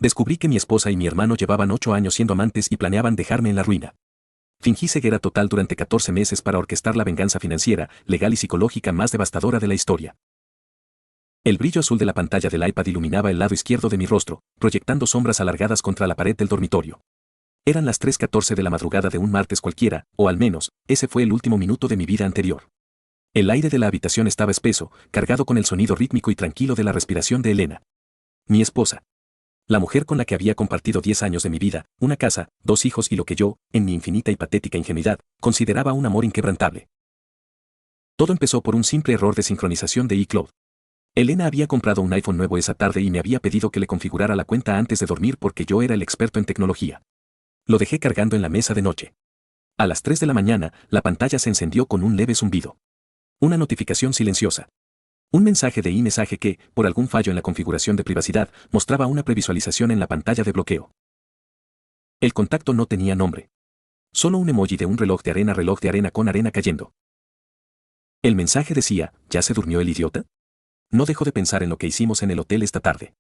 Descubrí que mi esposa y mi hermano llevaban 8 años siendo amantes y planeaban dejarme en la ruina. Fingí ceguera total durante 14 meses para orquestar la venganza financiera, legal y psicológica más devastadora de la historia. El brillo azul de la pantalla del iPad iluminaba el lado izquierdo de mi rostro, proyectando sombras alargadas contra la pared del dormitorio. Eran las 3:14 de la madrugada de un martes cualquiera, o al menos, ese fue el último minuto de mi vida anterior. El aire de la habitación estaba espeso, cargado con el sonido rítmico y tranquilo de la respiración de Elena. Mi esposa. La mujer con la que había compartido 10 años de mi vida, una casa, 2 hijos y lo que yo, en mi infinita y patética ingenuidad, consideraba un amor inquebrantable. Todo empezó por un simple error de sincronización de iCloud. Elena había comprado un iPhone nuevo esa tarde y me había pedido que le configurara la cuenta antes de dormir porque yo era el experto en tecnología. Lo dejé cargando en la mesa de noche. A las 3 de la mañana, la pantalla se encendió con un leve zumbido. Una notificación silenciosa. Un mensaje de iMessage que, por algún fallo en la configuración de privacidad, mostraba una previsualización en la pantalla de bloqueo. El contacto no tenía nombre. Solo un emoji de un reloj de arena con arena cayendo. El mensaje decía, ¿ya se durmió el idiota? No dejo de pensar en lo que hicimos en el hotel esta tarde.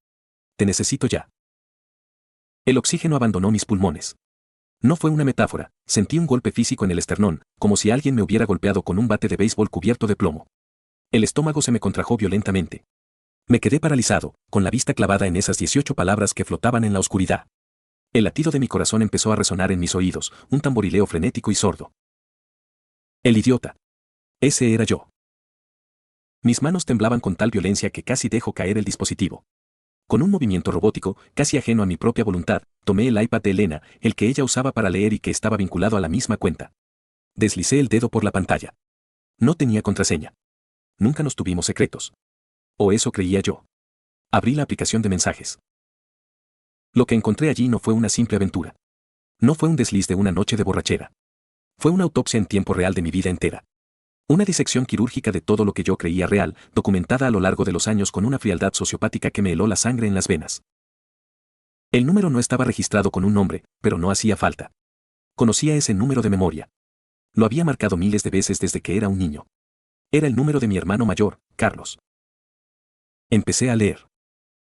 Te necesito ya. El oxígeno abandonó mis pulmones. No fue una metáfora, sentí un golpe físico en el esternón, como si alguien me hubiera golpeado con un bate de béisbol cubierto de plomo. El estómago se me contrajo violentamente. Me quedé paralizado, con la vista clavada en esas 18 palabras que flotaban en la oscuridad. El latido de mi corazón empezó a resonar en mis oídos, un tamborileo frenético y sordo. El idiota. Ese era yo. Mis manos temblaban con tal violencia que casi dejo caer el dispositivo. Con un movimiento robótico, casi ajeno a mi propia voluntad, tomé el iPad de Elena, el que ella usaba para leer y que estaba vinculado a la misma cuenta. Deslicé el dedo por la pantalla. No tenía contraseña. Nunca nos tuvimos secretos. O eso creía yo. Abrí la aplicación de mensajes. Lo que encontré allí no fue una simple aventura. No fue un desliz de una noche de borrachera. Fue una autopsia en tiempo real de mi vida entera. Una disección quirúrgica de todo lo que yo creía real, documentada a lo largo de los años con una frialdad sociopática que me heló la sangre en las venas. El número no estaba registrado con un nombre, pero no hacía falta. Conocía ese número de memoria. Lo había marcado miles de veces desde que era un niño. Era el número de mi hermano mayor, Carlos. Empecé a leer.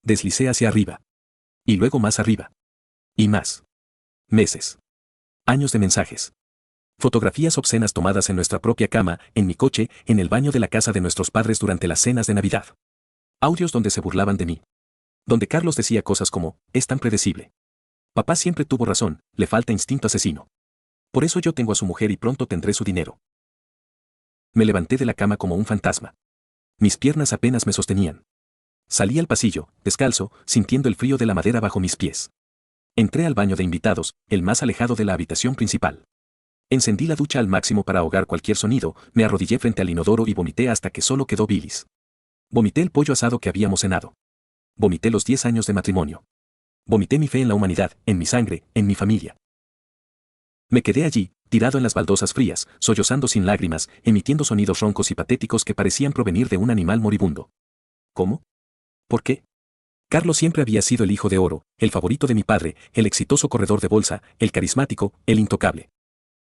Deslicé hacia arriba. Y luego más arriba. Y más. Meses. Años de mensajes. Fotografías obscenas tomadas en nuestra propia cama, en mi coche, en el baño de la casa de nuestros padres durante las cenas de Navidad. Audios donde se burlaban de mí. Donde Carlos decía cosas como, es tan predecible. Papá siempre tuvo razón, le falta instinto asesino. Por eso yo tengo a su mujer y pronto tendré su dinero. Me levanté de la cama como un fantasma. Mis piernas apenas me sostenían. Salí al pasillo, descalzo, sintiendo el frío de la madera bajo mis pies. Entré al baño de invitados, el más alejado de la habitación principal. Encendí la ducha al máximo para ahogar cualquier sonido, me arrodillé frente al inodoro y vomité hasta que solo quedó bilis. Vomité el pollo asado que habíamos cenado. Vomité los 10 años de matrimonio. Vomité mi fe en la humanidad, en mi sangre, en mi familia. Me quedé allí, tirado en las baldosas frías, sollozando sin lágrimas, emitiendo sonidos roncos y patéticos que parecían provenir de un animal moribundo. ¿Cómo? ¿Por qué? Carlos siempre había sido el hijo de oro, el favorito de mi padre, el exitoso corredor de bolsa, el carismático, el intocable.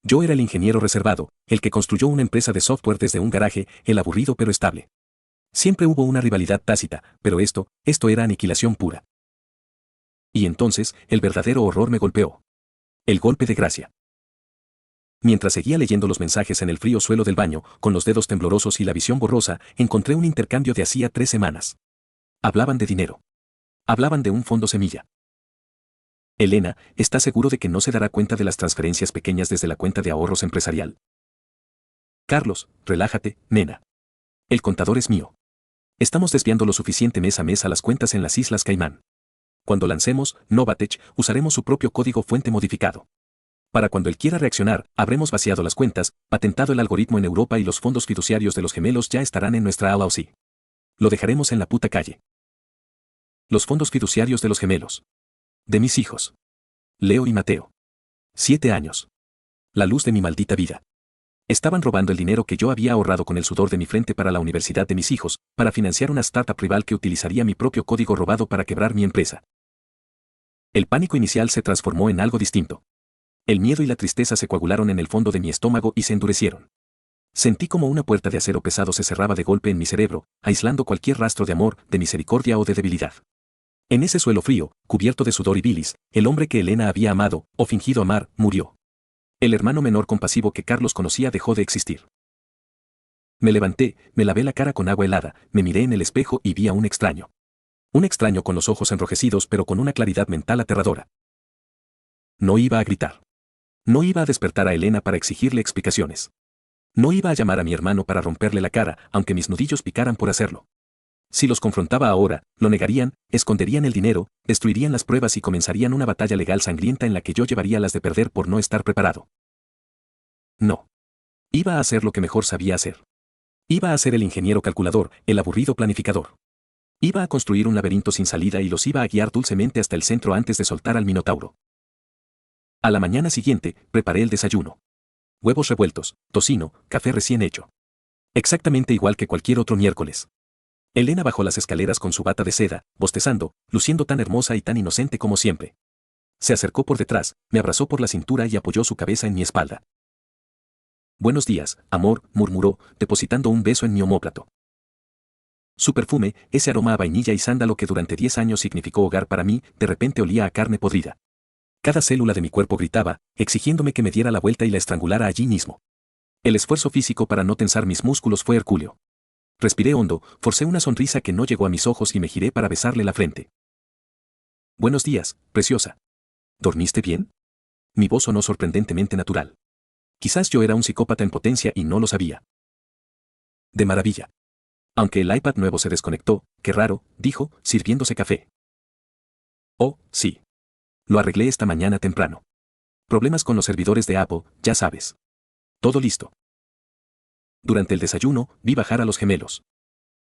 Yo era el ingeniero reservado, el que construyó una empresa de software desde un garaje, el aburrido pero estable. Siempre hubo una rivalidad tácita, pero esto era aniquilación pura. Y entonces, el verdadero horror me golpeó. El golpe de gracia. Mientras seguía leyendo los mensajes en el frío suelo del baño, con los dedos temblorosos y la visión borrosa, encontré un intercambio de hacía 3 semanas. Hablaban de dinero. Hablaban de un fondo semilla. Elena, ¿estás seguro de que no se dará cuenta de las transferencias pequeñas desde la cuenta de ahorros empresarial? Carlos, relájate, nena. El contador es mío. Estamos desviando lo suficiente mes a mes a las cuentas en las Islas Caimán. Cuando lancemos Novatech, usaremos su propio código fuente modificado. Para cuando él quiera reaccionar, habremos vaciado las cuentas, patentado el algoritmo en Europa y los fondos fiduciarios de los gemelos ya estarán en nuestra LLC. Lo dejaremos en la puta calle. Los fondos fiduciarios de los gemelos. De mis hijos. Leo y Mateo. 7 años. La luz de mi maldita vida. Estaban robando el dinero que yo había ahorrado con el sudor de mi frente para la universidad de mis hijos, para financiar una startup rival que utilizaría mi propio código robado para quebrar mi empresa. El pánico inicial se transformó en algo distinto. El miedo y la tristeza se coagularon en el fondo de mi estómago y se endurecieron. Sentí como una puerta de acero pesado se cerraba de golpe en mi cerebro, aislando cualquier rastro de amor, de misericordia o de debilidad. En ese suelo frío, cubierto de sudor y bilis, el hombre que Elena había amado, o fingido amar, murió. El hermano menor compasivo que Carlos conocía dejó de existir. Me levanté, me lavé la cara con agua helada, me miré en el espejo y vi a un extraño. Un extraño con los ojos enrojecidos pero con una claridad mental aterradora. No iba a gritar. No iba a despertar a Elena para exigirle explicaciones. No iba a llamar a mi hermano para romperle la cara, aunque mis nudillos picaran por hacerlo. Si los confrontaba ahora, lo negarían, esconderían el dinero, destruirían las pruebas y comenzarían una batalla legal sangrienta en la que yo llevaría las de perder por no estar preparado. No. Iba a hacer lo que mejor sabía hacer. Iba a ser el ingeniero calculador, el aburrido planificador. Iba a construir un laberinto sin salida y los iba a guiar dulcemente hasta el centro antes de soltar al minotauro. A la mañana siguiente, preparé el desayuno. Huevos revueltos, tocino, café recién hecho. Exactamente igual que cualquier otro miércoles. Elena bajó las escaleras con su bata de seda, bostezando, luciendo tan hermosa y tan inocente como siempre. Se acercó por detrás, me abrazó por la cintura y apoyó su cabeza en mi espalda. Buenos días, amor, murmuró, depositando un beso en mi omóplato. Su perfume, ese aroma a vainilla y sándalo que durante 10 años significó hogar para mí, de repente olía a carne podrida. Cada célula de mi cuerpo gritaba, exigiéndome que me diera la vuelta y la estrangulara allí mismo. El esfuerzo físico para no tensar mis músculos fue hercúleo. Respiré hondo, forcé una sonrisa que no llegó a mis ojos y me giré para besarle la frente. Buenos días, preciosa. ¿Dormiste bien? Mi voz sonó sorprendentemente natural. Quizás yo era un psicópata en potencia y no lo sabía. De maravilla. Aunque el iPad nuevo se desconectó, qué raro, dijo, sirviéndose café. Oh, sí. Lo arreglé esta mañana temprano. Problemas con los servidores de Apple, ya sabes. Todo listo. Durante el desayuno, vi bajar a los gemelos.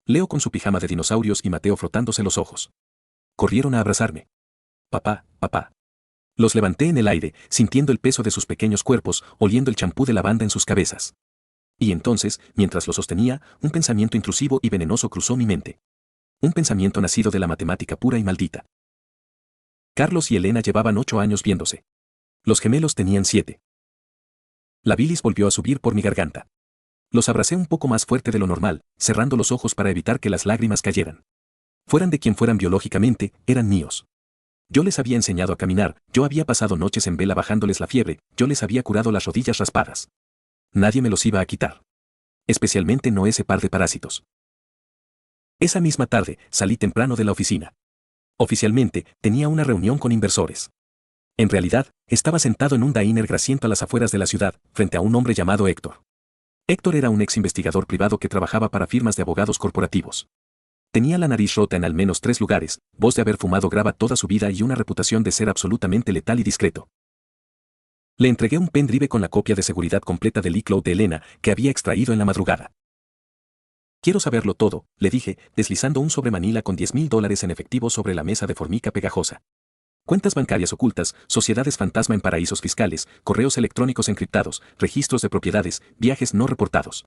Leo con su pijama de dinosaurios y Mateo frotándose los ojos. Corrieron a abrazarme. Papá, papá. Los levanté en el aire, sintiendo el peso de sus pequeños cuerpos, oliendo el champú de lavanda en sus cabezas. Y entonces, mientras lo sostenía, un pensamiento intrusivo y venenoso cruzó mi mente. Un pensamiento nacido de la matemática pura y maldita. Carlos y Elena llevaban 8 años viéndose. Los gemelos tenían 7. La bilis volvió a subir por mi garganta. Los abracé un poco más fuerte de lo normal, cerrando los ojos para evitar que las lágrimas cayeran. Fueran de quien fueran biológicamente, eran míos. Yo les había enseñado a caminar, yo había pasado noches en vela bajándoles la fiebre, yo les había curado las rodillas raspadas. Nadie me los iba a quitar. Especialmente no ese par de parásitos. Esa misma tarde, salí temprano de la oficina. Oficialmente, tenía una reunión con inversores. En realidad, estaba sentado en un diner grasiento a las afueras de la ciudad, frente a un hombre llamado Héctor. Héctor era un ex investigador privado que trabajaba para firmas de abogados corporativos. Tenía la nariz rota en al menos 3 lugares, voz de haber fumado grava toda su vida y una reputación de ser absolutamente letal y discreto. Le entregué un pendrive con la copia de seguridad completa del iCloud de Elena, que había extraído en la madrugada. Quiero saberlo todo, le dije, deslizando un sobre manila con $10,000 en efectivo sobre la mesa de formica pegajosa. Cuentas bancarias ocultas, sociedades fantasma en paraísos fiscales, correos electrónicos encriptados, registros de propiedades, viajes no reportados.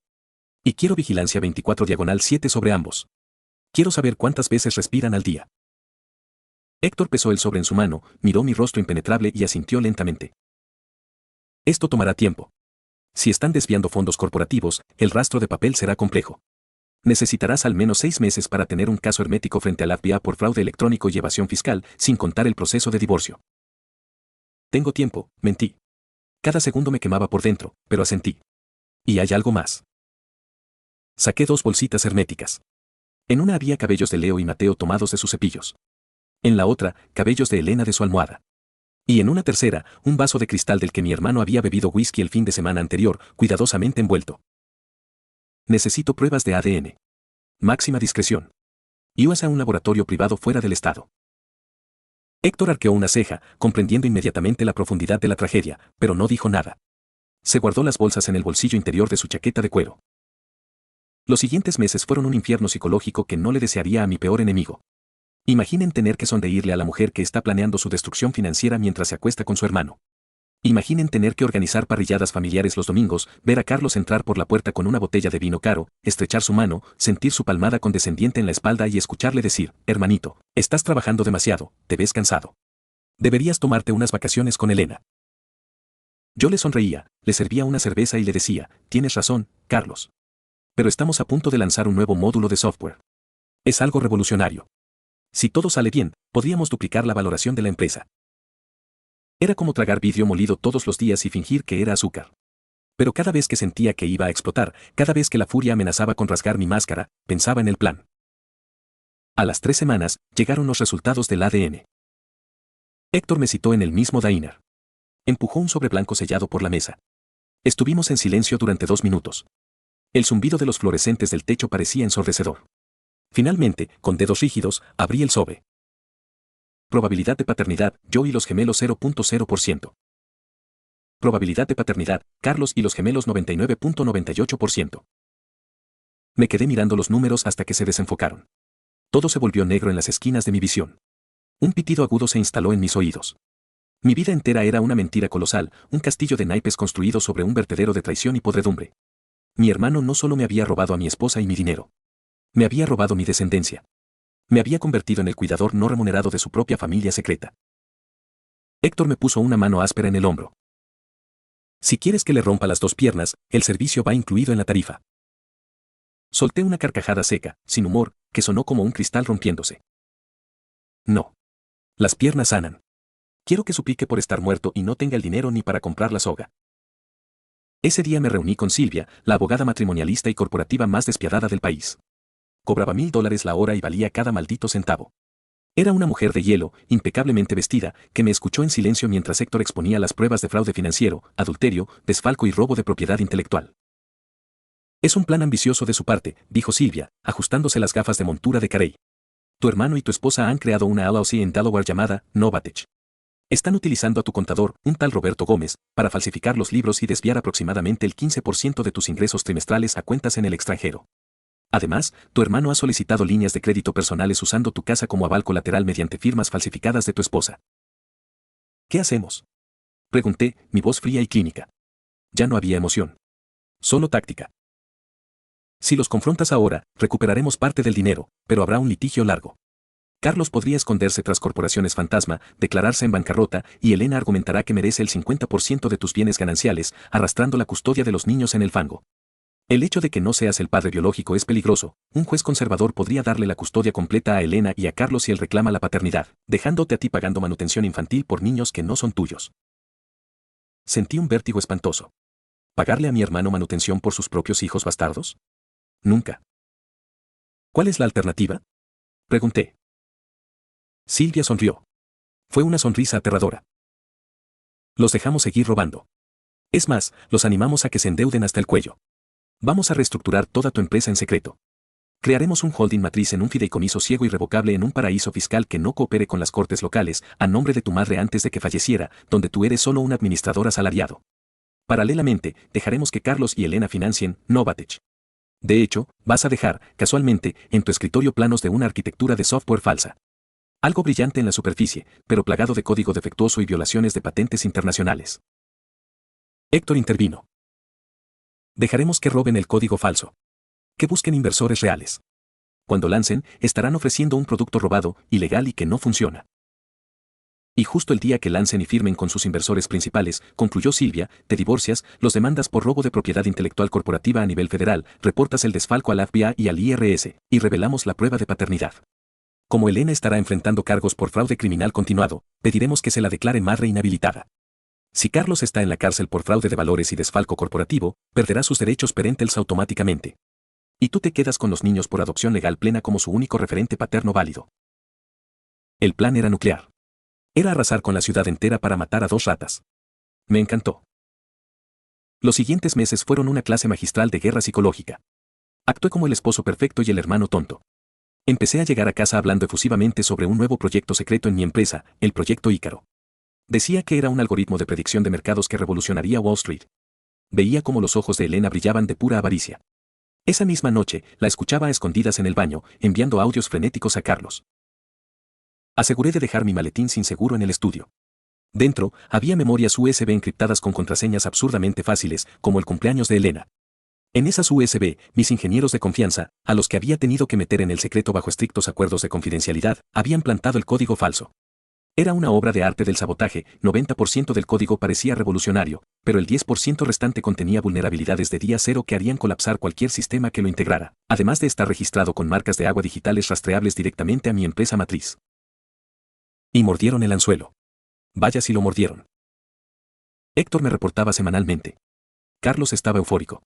Y quiero vigilancia 24/7 sobre ambos. Quiero saber cuántas veces respiran al día. Héctor pesó el sobre en su mano, miró mi rostro impenetrable y asintió lentamente. Esto tomará tiempo. Si están desviando fondos corporativos, el rastro de papel será complejo. Necesitarás al menos 6 meses para tener un caso hermético frente al FBI por fraude electrónico y evasión fiscal, sin contar el proceso de divorcio. Tengo tiempo, mentí. Cada segundo me quemaba por dentro, pero asentí. Y hay algo más. Saqué 2 bolsitas herméticas. En una había cabellos de Leo y Mateo tomados de sus cepillos. En la otra, cabellos de Elena de su almohada. Y en una tercera, un vaso de cristal del que mi hermano había bebido whisky el fin de semana anterior, cuidadosamente envuelto. Necesito pruebas de ADN. Máxima discreción. Ibas a un laboratorio privado fuera del estado. Héctor arqueó una ceja, comprendiendo inmediatamente la profundidad de la tragedia, pero no dijo nada. Se guardó las bolsas en el bolsillo interior de su chaqueta de cuero. Los siguientes meses fueron un infierno psicológico que no le desearía a mi peor enemigo. Imaginen tener que sonreírle a la mujer que está planeando su destrucción financiera mientras se acuesta con su hermano. Imaginen tener que organizar parrilladas familiares los domingos, ver a Carlos entrar por la puerta con una botella de vino caro, estrechar su mano, sentir su palmada condescendiente en la espalda y escucharle decir, hermanito, estás trabajando demasiado, te ves cansado. Deberías tomarte unas vacaciones con Elena. Yo le sonreía, le servía una cerveza y le decía, tienes razón, Carlos. Pero estamos a punto de lanzar un nuevo módulo de software. Es algo revolucionario. Si todo sale bien, podríamos duplicar la valoración de la empresa. Era como tragar vidrio molido todos los días y fingir que era azúcar. Pero cada vez que sentía que iba a explotar, cada vez que la furia amenazaba con rasgar mi máscara, pensaba en el plan. A las 3 semanas, llegaron los resultados del ADN. Héctor me citó en el mismo diner. Empujó un sobre blanco sellado por la mesa. Estuvimos en silencio durante 2 minutos. El zumbido de los fluorescentes del techo parecía ensordecedor. Finalmente, con dedos rígidos, abrí el sobre. Probabilidad de paternidad, yo y los gemelos 0.0%. Probabilidad de paternidad, Carlos y los gemelos 99.98%. Me quedé mirando los números hasta que se desenfocaron. Todo se volvió negro en las esquinas de mi visión. Un pitido agudo se instaló en mis oídos. Mi vida entera era una mentira colosal, un castillo de naipes construido sobre un vertedero de traición y podredumbre. Mi hermano no solo me había robado a mi esposa y mi dinero. Me había robado mi descendencia. Me había convertido en el cuidador no remunerado de su propia familia secreta. Héctor me puso una mano áspera en el hombro. Si quieres que le rompa las 2 piernas, el servicio va incluido en la tarifa. Solté una carcajada seca, sin humor, que sonó como un cristal rompiéndose. No. Las piernas sanan. Quiero que suplique por estar muerto y no tenga el dinero ni para comprar la soga. Ese día me reuní con Silvia, la abogada matrimonialista y corporativa más despiadada del país. Cobraba $1000 la hora y valía cada maldito centavo. Era una mujer de hielo, impecablemente vestida, que me escuchó en silencio mientras Héctor exponía las pruebas de fraude financiero, adulterio, desfalco y robo de propiedad intelectual. Es un plan ambicioso de su parte, dijo Silvia, ajustándose las gafas de montura de Carey. Tu hermano y tu esposa han creado una LLC en Delaware llamada Novatech. Están utilizando a tu contador, un tal Roberto Gómez, para falsificar los libros y desviar aproximadamente el 15% de tus ingresos trimestrales a cuentas en el extranjero. Además, tu hermano ha solicitado líneas de crédito personales usando tu casa como aval colateral mediante firmas falsificadas de tu esposa. ¿Qué hacemos? Pregunté, mi voz fría y clínica. Ya no había emoción. Solo táctica. Si los confrontas ahora, recuperaremos parte del dinero, pero habrá un litigio largo. Carlos podría esconderse tras corporaciones fantasma, declararse en bancarrota, y Elena argumentará que merece el 50% de tus bienes gananciales, arrastrando la custodia de los niños en el fango. El hecho de que no seas el padre biológico es peligroso. Un juez conservador podría darle la custodia completa a Elena y a Carlos si él reclama la paternidad, dejándote a ti pagando manutención infantil por niños que no son tuyos. Sentí un vértigo espantoso. ¿Pagarle a mi hermano manutención por sus propios hijos bastardos? Nunca. ¿Cuál es la alternativa? Pregunté. Silvia sonrió. Fue una sonrisa aterradora. Los dejamos seguir robando. Es más, los animamos a que se endeuden hasta el cuello. Vamos a reestructurar toda tu empresa en secreto. Crearemos un holding matriz en un fideicomiso ciego irrevocable en un paraíso fiscal que no coopere con las cortes locales, a nombre de tu madre antes de que falleciera, donde tú eres solo un administrador asalariado. Paralelamente, dejaremos que Carlos y Elena financien Novatech. De hecho, vas a dejar, casualmente, en tu escritorio planos de una arquitectura de software falsa. Algo brillante en la superficie, pero plagado de código defectuoso y violaciones de patentes internacionales. Héctor intervino. Dejaremos que roben el código falso. Que busquen inversores reales. Cuando lancen, estarán ofreciendo un producto robado, ilegal y que no funciona. Y justo el día que lancen y firmen con sus inversores principales, concluyó Silvia, te divorcias, los demandas por robo de propiedad intelectual corporativa a nivel federal, reportas el desfalco al FBI y al IRS, y revelamos la prueba de paternidad. Como Elena estará enfrentando cargos por fraude criminal continuado, pediremos que se la declare madre inhabilitada. Si Carlos está en la cárcel por fraude de valores y desfalco corporativo, perderá sus derechos parentales automáticamente. Y tú te quedas con los niños por adopción legal plena como su único referente paterno válido. El plan era nuclear. Era arrasar con la ciudad entera para matar a 2 ratas. Me encantó. Los siguientes meses fueron una clase magistral de guerra psicológica. Actué como el esposo perfecto y el hermano tonto. Empecé a llegar a casa hablando efusivamente sobre un nuevo proyecto secreto en mi empresa, el Proyecto Ícaro. Decía que era un algoritmo de predicción de mercados que revolucionaría Wall Street. Veía cómo los ojos de Elena brillaban de pura avaricia. Esa misma noche, la escuchaba a escondidas en el baño, enviando audios frenéticos a Carlos. Aseguré de dejar mi maletín sin seguro en el estudio. Dentro, había memorias USB encriptadas con contraseñas absurdamente fáciles, como el cumpleaños de Elena. En esas USB, mis ingenieros de confianza, a los que había tenido que meter en el secreto bajo estrictos acuerdos de confidencialidad, habían plantado el código falso. Era una obra de arte del sabotaje, 90% del código parecía revolucionario, pero el 10% restante contenía vulnerabilidades de día cero que harían colapsar cualquier sistema que lo integrara, además de estar registrado con marcas de agua digitales rastreables directamente a mi empresa matriz. Y mordieron el anzuelo. Vaya si lo mordieron. Héctor me reportaba semanalmente. Carlos estaba eufórico.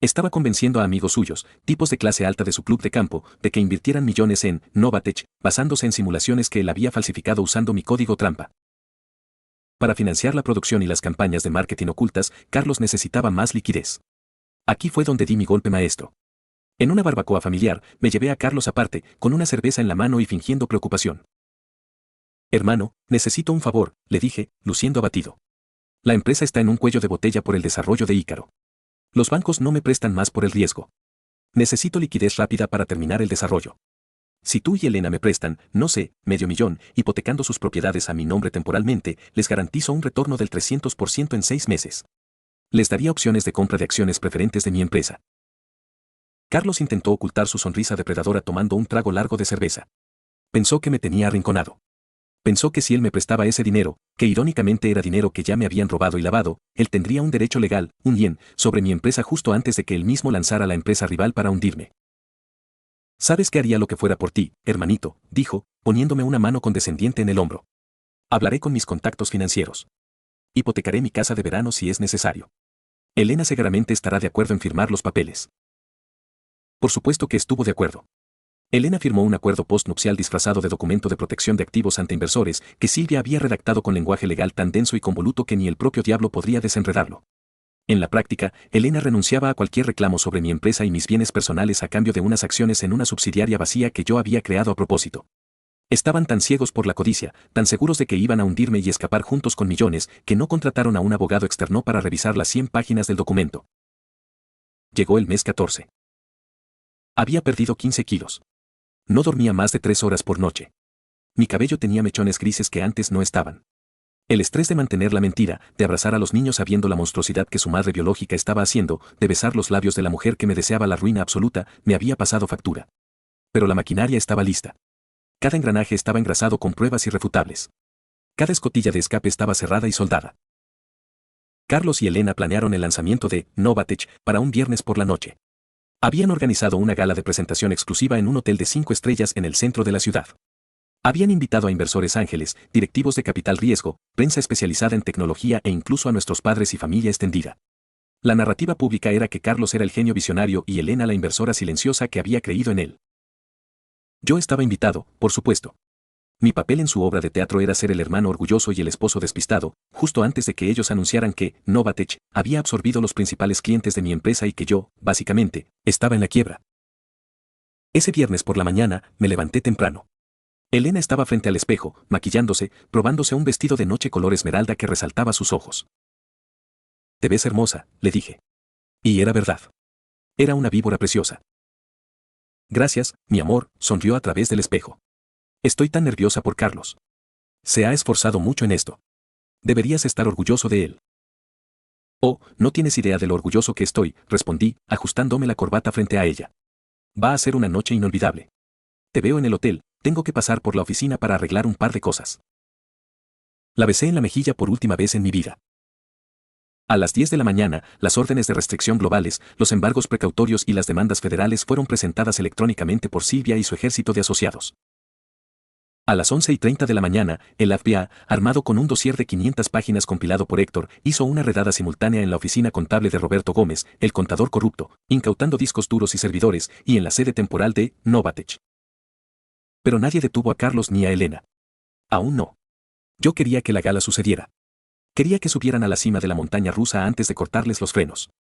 Estaba convenciendo a amigos suyos, tipos de clase alta de su club de campo, de que invirtieran millones en Novatech, basándose en simulaciones que él había falsificado usando mi código trampa. Para financiar la producción y las campañas de marketing ocultas, Carlos necesitaba más liquidez. Aquí fue donde di mi golpe maestro. En una barbacoa familiar, me llevé a Carlos aparte, con una cerveza en la mano y fingiendo preocupación. Hermano, necesito un favor, le dije, luciendo abatido. La empresa está en un cuello de botella por el desarrollo de Ícaro. Los bancos no me prestan más por el riesgo. Necesito liquidez rápida para terminar el desarrollo. Si tú y Elena me prestan, no sé, $500,000, hipotecando sus propiedades a mi nombre temporalmente, les garantizo un retorno del 300% en 6 meses. Les daría opciones de compra de acciones preferentes de mi empresa. Carlos intentó ocultar su sonrisa depredadora tomando un trago largo de cerveza. Pensó que me tenía arrinconado. Pensó que si él me prestaba ese dinero, que irónicamente era dinero que ya me habían robado y lavado, él tendría un derecho legal, un bien, sobre mi empresa justo antes de que él mismo lanzara la empresa rival para hundirme. Sabes que haría lo que fuera por ti, hermanito, dijo, poniéndome una mano condescendiente en el hombro. Hablaré con mis contactos financieros. Hipotecaré mi casa de verano si es necesario. Elena seguramente estará de acuerdo en firmar los papeles. Por supuesto que estuvo de acuerdo. Elena firmó un acuerdo postnupcial disfrazado de documento de protección de activos ante inversores que Silvia había redactado con lenguaje legal tan denso y convoluto que ni el propio diablo podría desenredarlo. En la práctica, Elena renunciaba a cualquier reclamo sobre mi empresa y mis bienes personales a cambio de unas acciones en una subsidiaria vacía que yo había creado a propósito. Estaban tan ciegos por la codicia, tan seguros de que iban a hundirme y escapar juntos con millones, que no contrataron a un abogado externo para revisar las 100 páginas del documento. Llegó el mes 14. Había perdido 15 kilos. No dormía más de 3 horas por noche. Mi cabello tenía mechones grises que antes no estaban. El estrés de mantener la mentira, de abrazar a los niños sabiendo la monstruosidad que su madre biológica estaba haciendo, de besar los labios de la mujer que me deseaba la ruina absoluta, me había pasado factura. Pero la maquinaria estaba lista. Cada engranaje estaba engrasado con pruebas irrefutables. Cada escotilla de escape estaba cerrada y soldada. Carlos y Elena planearon el lanzamiento de Novatech para un viernes por la noche. Habían organizado una gala de presentación exclusiva en un hotel de 5 estrellas en el centro de la ciudad. Habían invitado a inversores ángeles, directivos de capital riesgo, prensa especializada en tecnología e incluso a nuestros padres y familia extendida. La narrativa pública era que Carlos era el genio visionario y Elena la inversora silenciosa que había creído en él. Yo estaba invitado, por supuesto. Mi papel en su obra de teatro era ser el hermano orgulloso y el esposo despistado, justo antes de que ellos anunciaran que Novatech había absorbido los principales clientes de mi empresa y que yo, básicamente, estaba en la quiebra. Ese viernes por la mañana, me levanté temprano. Elena estaba frente al espejo, maquillándose, probándose un vestido de noche color esmeralda que resaltaba sus ojos. Te ves hermosa, le dije. Y era verdad. Era una víbora preciosa. Gracias, mi amor, sonrió a través del espejo. Estoy tan nerviosa por Carlos. Se ha esforzado mucho en esto. Deberías estar orgulloso de él. Oh, no tienes idea de lo orgulloso que estoy, respondí, ajustándome la corbata frente a ella. Va a ser una noche inolvidable. Te veo en el hotel, tengo que pasar por la oficina para arreglar un par de cosas. La besé en la mejilla por última vez en mi vida. A las 10 de la mañana, las órdenes de restricción globales, los embargos precautorios y las demandas federales fueron presentadas electrónicamente por Silvia y su ejército de asociados. A las 11:30 de la mañana, el FBI, armado con un dossier de 500 páginas compilado por Héctor, hizo una redada simultánea en la oficina contable de Roberto Gómez, el contador corrupto, incautando discos duros y servidores, y en la sede temporal de Novatech. Pero nadie detuvo a Carlos ni a Elena. Aún no. Yo quería que la gala sucediera. Quería que subieran a la cima de la montaña rusa antes de cortarles los frenos.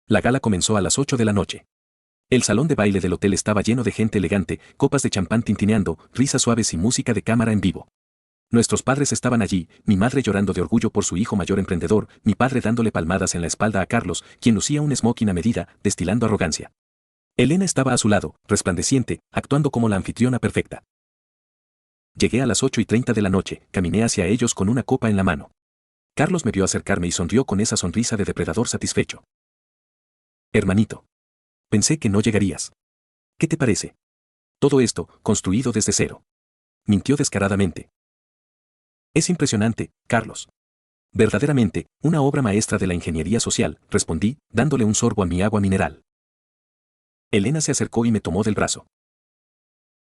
La gala comenzó a las 8 de la noche. El salón de baile del hotel estaba lleno de gente elegante, copas de champán tintineando, risas suaves y música de cámara en vivo. Nuestros padres estaban allí, mi madre llorando de orgullo por su hijo mayor emprendedor, mi padre dándole palmadas en la espalda a Carlos, quien lucía un smoking a medida, destilando arrogancia. Elena estaba a su lado, resplandeciente, actuando como la anfitriona perfecta. Llegué a las 8:30 de la noche, caminé hacia ellos con una copa en la mano. Carlos me vio acercarme y sonrió con esa sonrisa de depredador satisfecho. Hermanito. Pensé que no llegarías. ¿Qué te parece? Todo esto, construido desde cero. Mintió descaradamente. Es impresionante, Carlos. Verdaderamente, una obra maestra de la ingeniería social, respondí, dándole un sorbo a mi agua mineral. Elena se acercó y me tomó del brazo.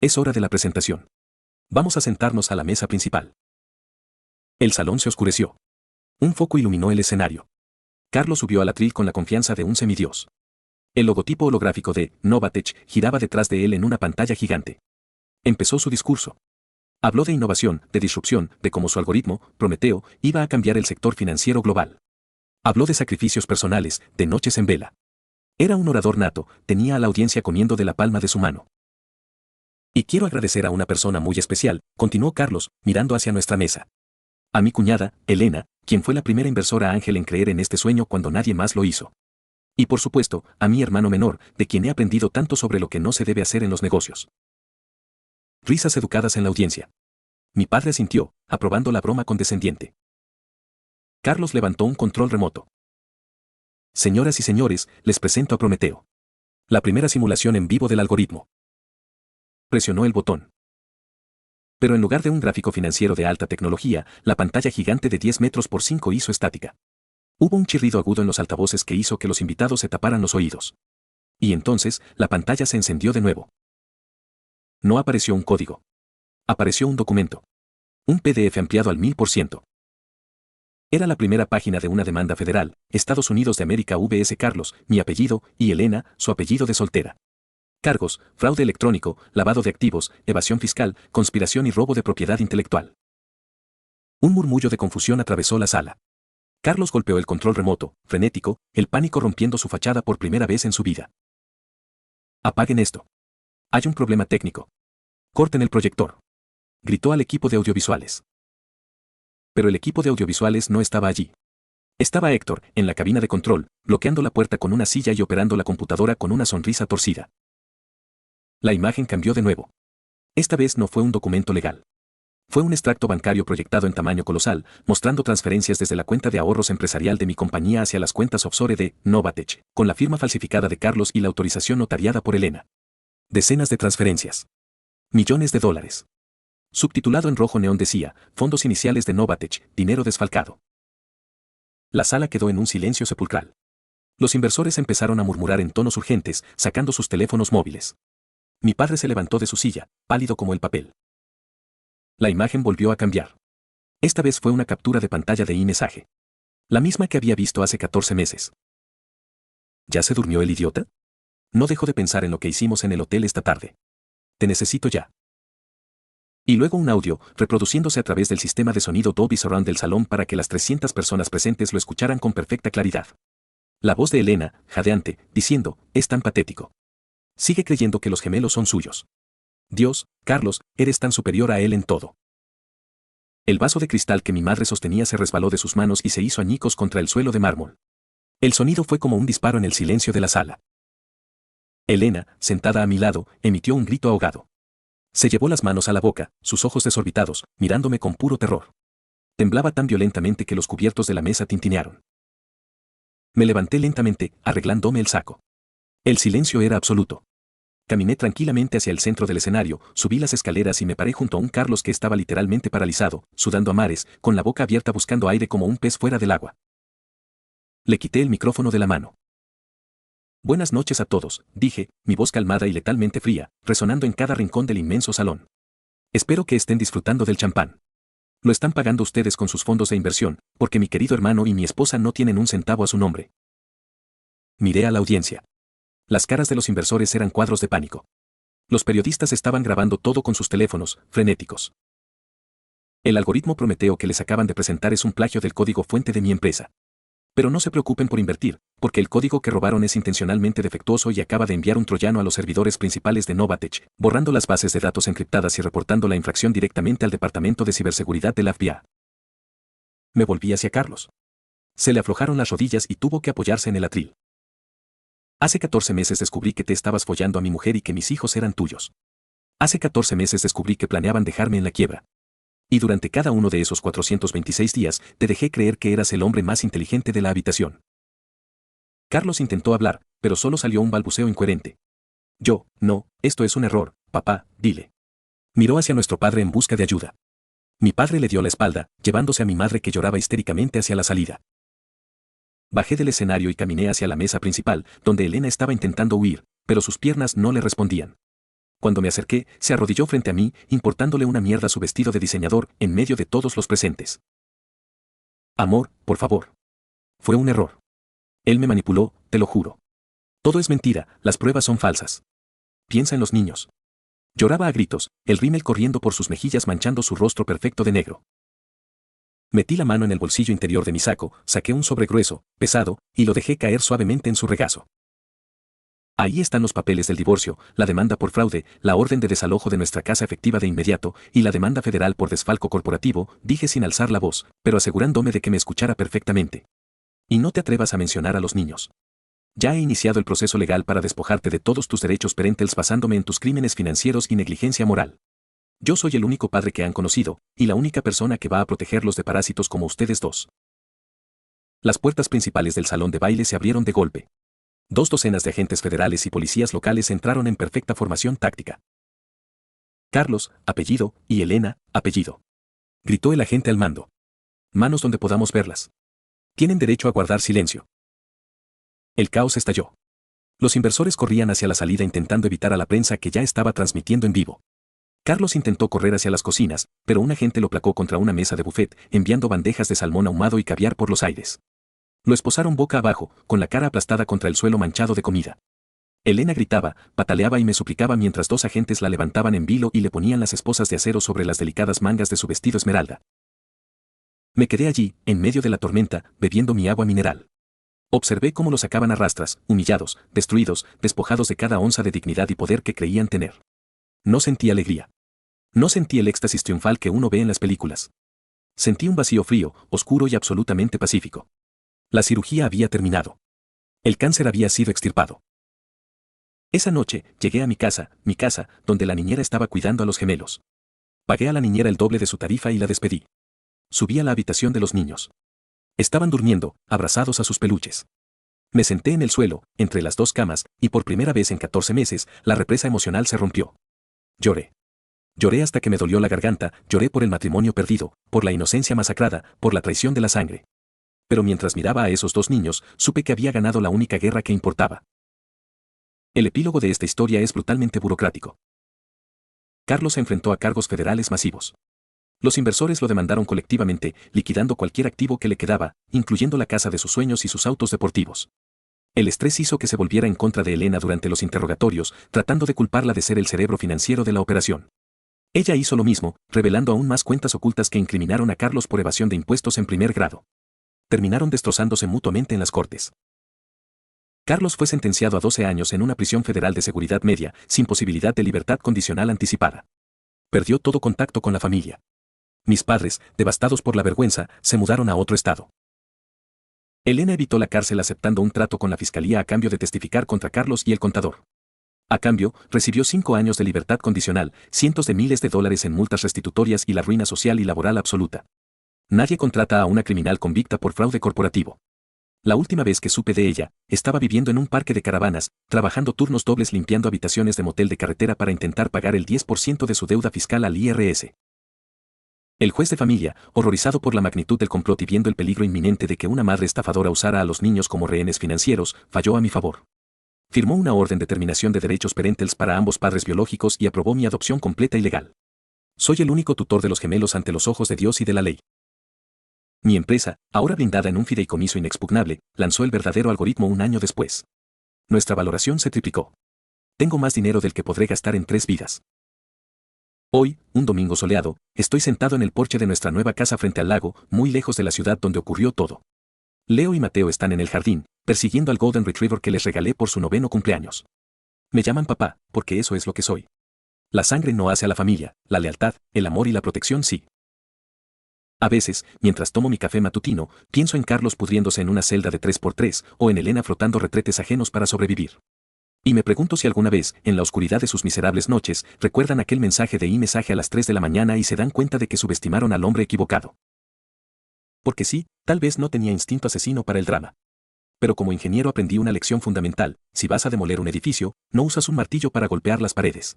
Es hora de la presentación. Vamos a sentarnos a la mesa principal. El salón se oscureció. Un foco iluminó el escenario. Carlos subió al atril con la confianza de un semidios. El logotipo holográfico de Novatech giraba detrás de él en una pantalla gigante. Empezó su discurso. Habló de innovación, de disrupción, de cómo su algoritmo, Prometeo, iba a cambiar el sector financiero global. Habló de sacrificios personales, de noches en vela. Era un orador nato, tenía a la audiencia comiendo de la palma de su mano. Y quiero agradecer a una persona muy especial, continuó Carlos, mirando hacia nuestra mesa. A mi cuñada, Elena, quien fue la primera inversora ángel en creer en este sueño cuando nadie más lo hizo. Y por supuesto, a mi hermano menor, de quien he aprendido tanto sobre lo que no se debe hacer en los negocios. Risas educadas en la audiencia. Mi padre asintió, aprobando la broma condescendiente. Carlos levantó un control remoto. Señoras y señores, les presento a Prometeo. La primera simulación en vivo del algoritmo. Presionó el botón. Pero en lugar de un gráfico financiero de alta tecnología, la pantalla gigante de 10 metros por 5 hizo estática. Hubo un chirrido agudo en los altavoces que hizo que los invitados se taparan los oídos. Y entonces, la pantalla se encendió de nuevo. No apareció un código. Apareció un documento. Un PDF ampliado al 1000%. Era la primera página de una demanda federal, Estados Unidos de América vs. Carlos, mi apellido, y Elena, su apellido de soltera. Cargos, fraude electrónico, lavado de activos, evasión fiscal, conspiración y robo de propiedad intelectual. Un murmullo de confusión atravesó la sala. Carlos golpeó el control remoto, frenético, el pánico rompiendo su fachada por primera vez en su vida. Apaguen esto. Hay un problema técnico. Corten el proyector. Gritó al equipo de audiovisuales. Pero el equipo de audiovisuales no estaba allí. Estaba Héctor, en la cabina de control, bloqueando la puerta con una silla y operando la computadora con una sonrisa torcida. La imagen cambió de nuevo. Esta vez no fue un documento legal. Fue un extracto bancario proyectado en tamaño colosal, mostrando transferencias desde la cuenta de ahorros empresarial de mi compañía hacia las cuentas offshore de Novatech, con la firma falsificada de Carlos y la autorización notariada por Elena. Decenas de transferencias. Millones de dólares. Subtitulado en rojo neón decía, fondos iniciales de Novatech, dinero desfalcado. La sala quedó en un silencio sepulcral. Los inversores empezaron a murmurar en tonos urgentes, sacando sus teléfonos móviles. Mi padre se levantó de su silla, pálido como el papel. La imagen volvió a cambiar. Esta vez fue una captura de pantalla de iMessage. La misma que había visto hace 14 meses. ¿Ya se durmió el idiota? No dejo de pensar en lo que hicimos en el hotel esta tarde. Te necesito ya. Y luego un audio, reproduciéndose a través del sistema de sonido Dolby Surround del salón para que las 300 personas presentes lo escucharan con perfecta claridad. La voz de Elena, jadeante, diciendo, es tan patético. Sigue creyendo que los gemelos son suyos. Dios, Carlos, eres tan superior a él en todo. El vaso de cristal que mi madre sostenía se resbaló de sus manos y se hizo añicos contra el suelo de mármol. El sonido fue como un disparo en el silencio de la sala. Elena, sentada a mi lado, emitió un grito ahogado. Se llevó las manos a la boca, sus ojos desorbitados, mirándome con puro terror. Temblaba tan violentamente que los cubiertos de la mesa tintinearon. Me levanté lentamente, arreglándome el saco. El silencio era absoluto. Caminé tranquilamente hacia el centro del escenario, subí las escaleras y me paré junto a un Carlos que estaba literalmente paralizado, sudando a mares, con la boca abierta buscando aire como un pez fuera del agua. Le quité el micrófono de la mano. Buenas noches a todos, dije, mi voz calmada y letalmente fría, resonando en cada rincón del inmenso salón. Espero que estén disfrutando del champán. Lo están pagando ustedes con sus fondos de inversión, porque mi querido hermano y mi esposa no tienen un centavo a su nombre. Miré a la audiencia. Las caras de los inversores eran cuadros de pánico. Los periodistas estaban grabando todo con sus teléfonos, frenéticos. El algoritmo Prometeo que les acaban de presentar es un plagio del código fuente de mi empresa. Pero no se preocupen por invertir, porque el código que robaron es intencionalmente defectuoso y acaba de enviar un troyano a los servidores principales de Novatech, borrando las bases de datos encriptadas y reportando la infracción directamente al Departamento de Ciberseguridad de la FBI. Me volví hacia Carlos. Se le aflojaron las rodillas y tuvo que apoyarse en el atril. Hace 14 meses descubrí que te estabas follando a mi mujer y que mis hijos eran tuyos. Hace 14 meses descubrí que planeaban dejarme en la quiebra. Y durante cada uno de esos 426 días, te dejé creer que eras el hombre más inteligente de la habitación. Carlos intentó hablar, pero solo salió un balbuceo incoherente. No, esto es un error, papá, dile. Miró hacia nuestro padre en busca de ayuda. Mi padre le dio la espalda, llevándose a mi madre que lloraba histéricamente hacia la salida. Bajé del escenario y caminé hacia la mesa principal, donde Elena estaba intentando huir, pero sus piernas no le respondían. Cuando me acerqué, se arrodilló frente a mí, importándole una mierda su vestido de diseñador, en medio de todos los presentes. Amor, por favor. Fue un error. Él me manipuló, te lo juro. Todo es mentira, las pruebas son falsas. Piensa en los niños. Lloraba a gritos, el rímel corriendo por sus mejillas manchando su rostro perfecto de negro. Metí la mano en el bolsillo interior de mi saco, saqué un sobre grueso, pesado, y lo dejé caer suavemente en su regazo. Ahí están los papeles del divorcio, la demanda por fraude, la orden de desalojo de nuestra casa efectiva de inmediato, y la demanda federal por desfalco corporativo, dije sin alzar la voz, pero asegurándome de que me escuchara perfectamente. Y no te atrevas a mencionar a los niños. Ya he iniciado el proceso legal para despojarte de todos tus derechos parentales basándome en tus crímenes financieros y negligencia moral. Yo soy el único padre que han conocido, y la única persona que va a protegerlos de parásitos como ustedes dos. Las puertas principales del salón de baile se abrieron de golpe. 2 docenas de agentes federales y policías locales entraron en perfecta formación táctica. Carlos, apellido, y Elena, apellido. Gritó el agente al mando. Manos donde podamos verlas. Tienen derecho a guardar silencio. El caos estalló. Los inversores corrían hacia la salida intentando evitar a la prensa que ya estaba transmitiendo en vivo. Carlos intentó correr hacia las cocinas, pero un agente lo placó contra una mesa de buffet, enviando bandejas de salmón ahumado y caviar por los aires. Lo esposaron boca abajo, con la cara aplastada contra el suelo manchado de comida. Elena gritaba, pataleaba y me suplicaba mientras 2 agentes la levantaban en vilo y le ponían las esposas de acero sobre las delicadas mangas de su vestido esmeralda. Me quedé allí, en medio de la tormenta, bebiendo mi agua mineral. Observé cómo los sacaban a rastras, humillados, destruidos, despojados de cada onza de dignidad y poder que creían tener. No sentí alegría. No sentí el éxtasis triunfal que uno ve en las películas. Sentí un vacío frío, oscuro y absolutamente pacífico. La cirugía había terminado. El cáncer había sido extirpado. Esa noche, llegué a mi casa, donde la niñera estaba cuidando a los gemelos. Pagué a la niñera el doble de su tarifa y la despedí. Subí a la habitación de los niños. Estaban durmiendo, abrazados a sus peluches. Me senté en el suelo, entre las 2 camas, y por primera vez en 14 meses, la represa emocional se rompió. Lloré. Lloré hasta que me dolió la garganta, lloré por el matrimonio perdido, por la inocencia masacrada, por la traición de la sangre. Pero mientras miraba a esos 2 niños, supe que había ganado la única guerra que importaba. El epílogo de esta historia es brutalmente burocrático. Carlos se enfrentó a cargos federales masivos. Los inversores lo demandaron colectivamente, liquidando cualquier activo que le quedaba, incluyendo la casa de sus sueños y sus autos deportivos. El estrés hizo que se volviera en contra de Elena durante los interrogatorios, tratando de culparla de ser el cerebro financiero de la operación. Ella hizo lo mismo, revelando aún más cuentas ocultas que incriminaron a Carlos por evasión de impuestos en primer grado. Terminaron destrozándose mutuamente en las cortes. Carlos fue sentenciado a 12 años en una prisión federal de seguridad media, sin posibilidad de libertad condicional anticipada. Perdió todo contacto con la familia. Mis padres, devastados por la vergüenza, se mudaron a otro estado. Elena evitó la cárcel aceptando un trato con la fiscalía a cambio de testificar contra Carlos y el contador. A cambio, recibió 5 años de libertad condicional, cientos de miles de dólares en multas restitutorias y la ruina social y laboral absoluta. Nadie contrata a una criminal convicta por fraude corporativo. La última vez que supe de ella, estaba viviendo en un parque de caravanas, trabajando turnos dobles limpiando habitaciones de motel de carretera para intentar pagar el 10% de su deuda fiscal al IRS. El juez de familia, horrorizado por la magnitud del complot y viendo el peligro inminente de que una madre estafadora usara a los niños como rehenes financieros, falló a mi favor. Firmó una orden de terminación de derechos parentales para ambos padres biológicos y aprobó mi adopción completa y legal. Soy el único tutor de los gemelos ante los ojos de Dios y de la ley. Mi empresa, ahora blindada en un fideicomiso inexpugnable, lanzó el verdadero algoritmo 1 año después. Nuestra valoración se triplicó. Tengo más dinero del que podré gastar en 3 vidas. Hoy, un domingo soleado, estoy sentado en el porche de nuestra nueva casa frente al lago, muy lejos de la ciudad donde ocurrió todo. Leo y Mateo están en el jardín, persiguiendo al Golden Retriever que les regalé por su 9º cumpleaños. Me llaman papá, porque eso es lo que soy. La sangre no hace a la familia, la lealtad, el amor y la protección sí. A veces, mientras tomo mi café matutino, pienso en Carlos pudriéndose en una celda de 3x3, o en Elena flotando retretes ajenos para sobrevivir. Y me pregunto si alguna vez, en la oscuridad de sus miserables noches, recuerdan aquel mensaje de iMessage a las 3 de la mañana y se dan cuenta de que subestimaron al hombre equivocado. Porque sí, tal vez no tenía instinto asesino para el drama. Pero como ingeniero aprendí una lección fundamental: si vas a demoler un edificio, no usas un martillo para golpear las paredes.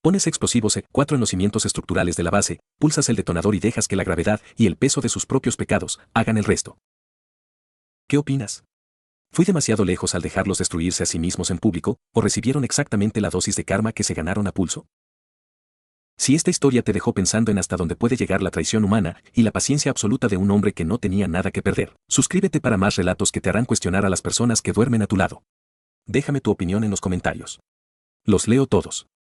Pones explosivos E4 en los cimientos estructurales de la base, pulsas el detonador y dejas que la gravedad y el peso de sus propios pecados hagan el resto. ¿Qué opinas? ¿Fui demasiado lejos al dejarlos destruirse a sí mismos en público, o recibieron exactamente la dosis de karma que se ganaron a pulso? Si esta historia te dejó pensando en hasta dónde puede llegar la traición humana y la paciencia absoluta de un hombre que no tenía nada que perder, suscríbete para más relatos que te harán cuestionar a las personas que duermen a tu lado. Déjame tu opinión en los comentarios. Los leo todos.